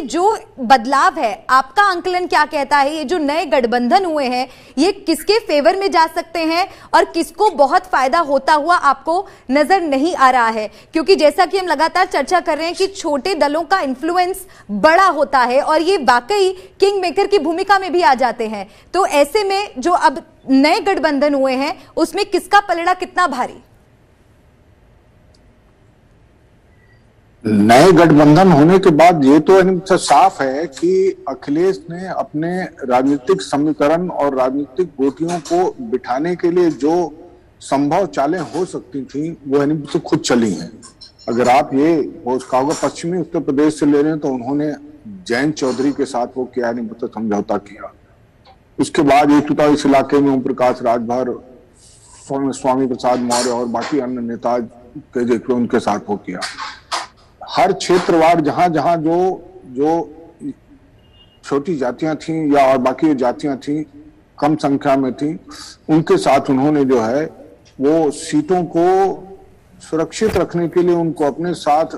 जो बदलाव है, आपका आंकलन क्या कहता है? ये जो नए गठबंधन हुए हैं, ये किसके फेवर में जा सकते हैं और किसको बहुत फायदा होता हुआ आपको नजर नहीं आ रहा है? क्योंकि जैसा कि हम लगातार चर्चा कर रहे हैं कि छोटे दलों का इन्फ्लुएंस बड़ा होता है और ये वाकई किंग मेकर की भूमिका में भी आ जाते हैं। तो ऐसे में जो अब नए गठबंधन हुए हैं, उसमें किसका पलड़ा कितना भारी? नए गठबंधन होने के बाद ये तो साफ है कि अखिलेश ने अपने राजनीतिक समीकरण और राजनीतिक गोटियों को बिठाने के लिए जो संभव चालें हो सकती थी वो खुद चली हैं। अगर आप ये उसका होगा पश्चिमी उत्तर प्रदेश से ले रहे हैं तो उन्होंने जयंत चौधरी के साथ वो किया समझौता किया। उसके बाद इस इलाके में ओम प्रकाश राजभर, स्वामी प्रसाद मौर्य और बाकी अन्य नेता के देखिए उनके साथ वो किया। हर क्षेत्रवार जहां जहां जो छोटी जातियां थी या और बाकी जातियां थी कम संख्या में थी, उनके साथ उन्होंने जो है वो सीटों को सुरक्षित रखने के लिए उनको अपने साथ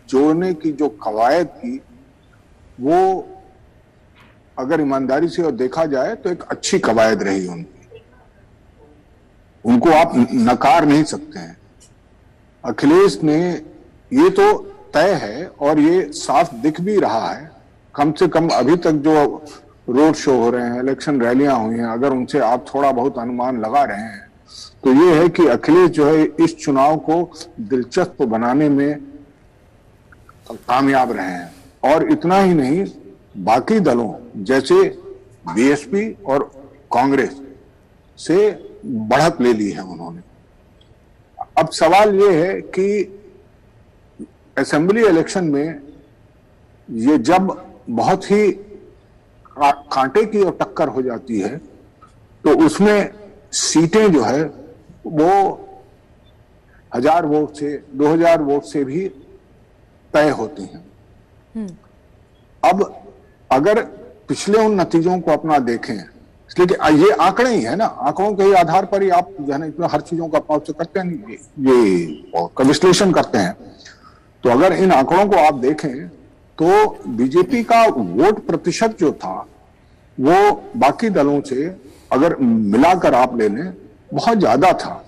जोड़ने की जो कवायद की, वो अगर ईमानदारी से और देखा जाए तो एक अच्छी कवायद रही उनकी। उनको आप नकार नहीं सकते हैं। अखिलेश ने ये तो तय है और ये साफ दिख भी रहा है, कम से कम अभी तक जो रोड शो हो रहे हैं, इलेक्शन रैलियां हुई हैं, अगर उनसे आप थोड़ा बहुत अनुमान लगा रहे हैं तो ये है कि अखिलेश जो है इस चुनाव को दिलचस्प बनाने में कामयाब रहे हैं। और इतना ही नहीं, बाकी दलों जैसे बीएसपी और कांग्रेस से बढ़त ले ली है उन्होंने। अब सवाल ये है कि असेंबली इलेक्शन में ये जब बहुत ही कांटे की और टक्कर हो जाती है तो उसमें सीटें जो है वो 1000 वोट से 2000 वोट से भी तय होती हैं। अब अगर पिछले उन नतीजों को अपना देखें, इसलिए कि ये आंकड़े ही है ना, आंकड़ों के आधार पर ही आप जो है ना इतना हर चीजों का अपना करते हैं, ये विश्लेषण करते हैं। तो अगर इन आंकड़ों को आप देखें तो बीजेपी का वोट प्रतिशत जो था वो बाकी दलों से अगर मिलाकर आप ले लें बहुत ज्यादा था।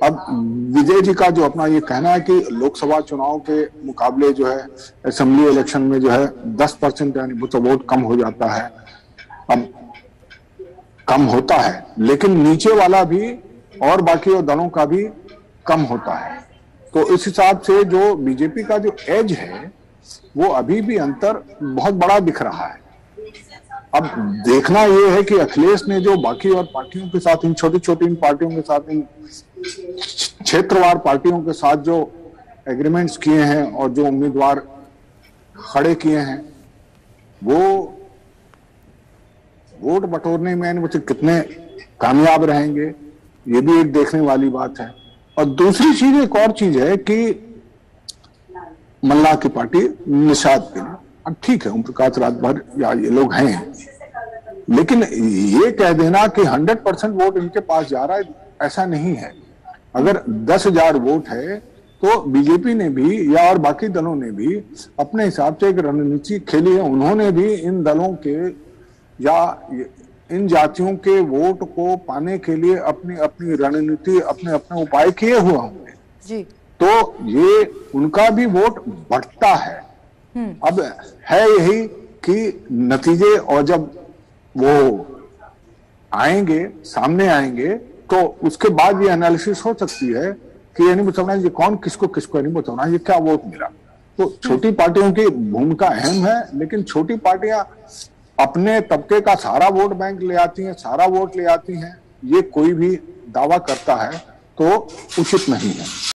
अब विजय जी का जो अपना ये कहना है कि लोकसभा चुनाव के मुकाबले जो है असेंबली इलेक्शन में जो है 10% यानी तो वोट कम हो जाता है, अब कम होता है, लेकिन नीचे वाला भी और बाकी दलों का भी कम होता है। तो इस हिसाब से जो बीजेपी का जो एज है वो अभी भी अंतर बहुत बड़ा दिख रहा है। अब देखना ये है कि अखिलेश ने जो बाकी और पार्टियों के साथ, इन छोटी छोटी इन पार्टियों के साथ, इन क्षेत्रवार पार्टियों के साथ जो एग्रीमेंट्स किए हैं और जो उम्मीदवार खड़े किए हैं, वो वोट बटोरने में मुझे कितने कामयाब रहेंगे, ये भी एक देखने वाली बात है। और दूसरी चीज, एक और चीज है कि मल्लाह की पार्टी निषाद के लिए, अब ठीक है ओम प्रकाश राजभर या ये लोग हैं, लेकिन ये कह देना कि 100% वोट इनके पास जा रहा है, ऐसा नहीं है। अगर 10,000 वोट है तो बीजेपी ने भी या और बाकी दलों ने भी अपने हिसाब से एक रणनीति खेली है। उन्होंने भी इन दलों के या इन जातियों के वोट को पाने के लिए अपनी अपनी रणनीति, अपने अपने उपाय किए हुए होंगे जी। तो ये उनका भी वोट बढ़ता है। अब है यही कि नतीजे और जब वो आएंगे, सामने आएंगे, तो उसके बाद ये एनालिसिस हो सकती है कि ये नहीं बताना ये कौन किसको किसको नहीं बताना, ये क्या वोट मिला। तो छोटी पार्टियों की भूमिका अहम है, लेकिन छोटी पार्टियां अपने तबके का सारा वोट बैंक ले आती हैं, सारा वोट ले आती हैं, ये कोई भी दावा करता है तो उचित नहीं है।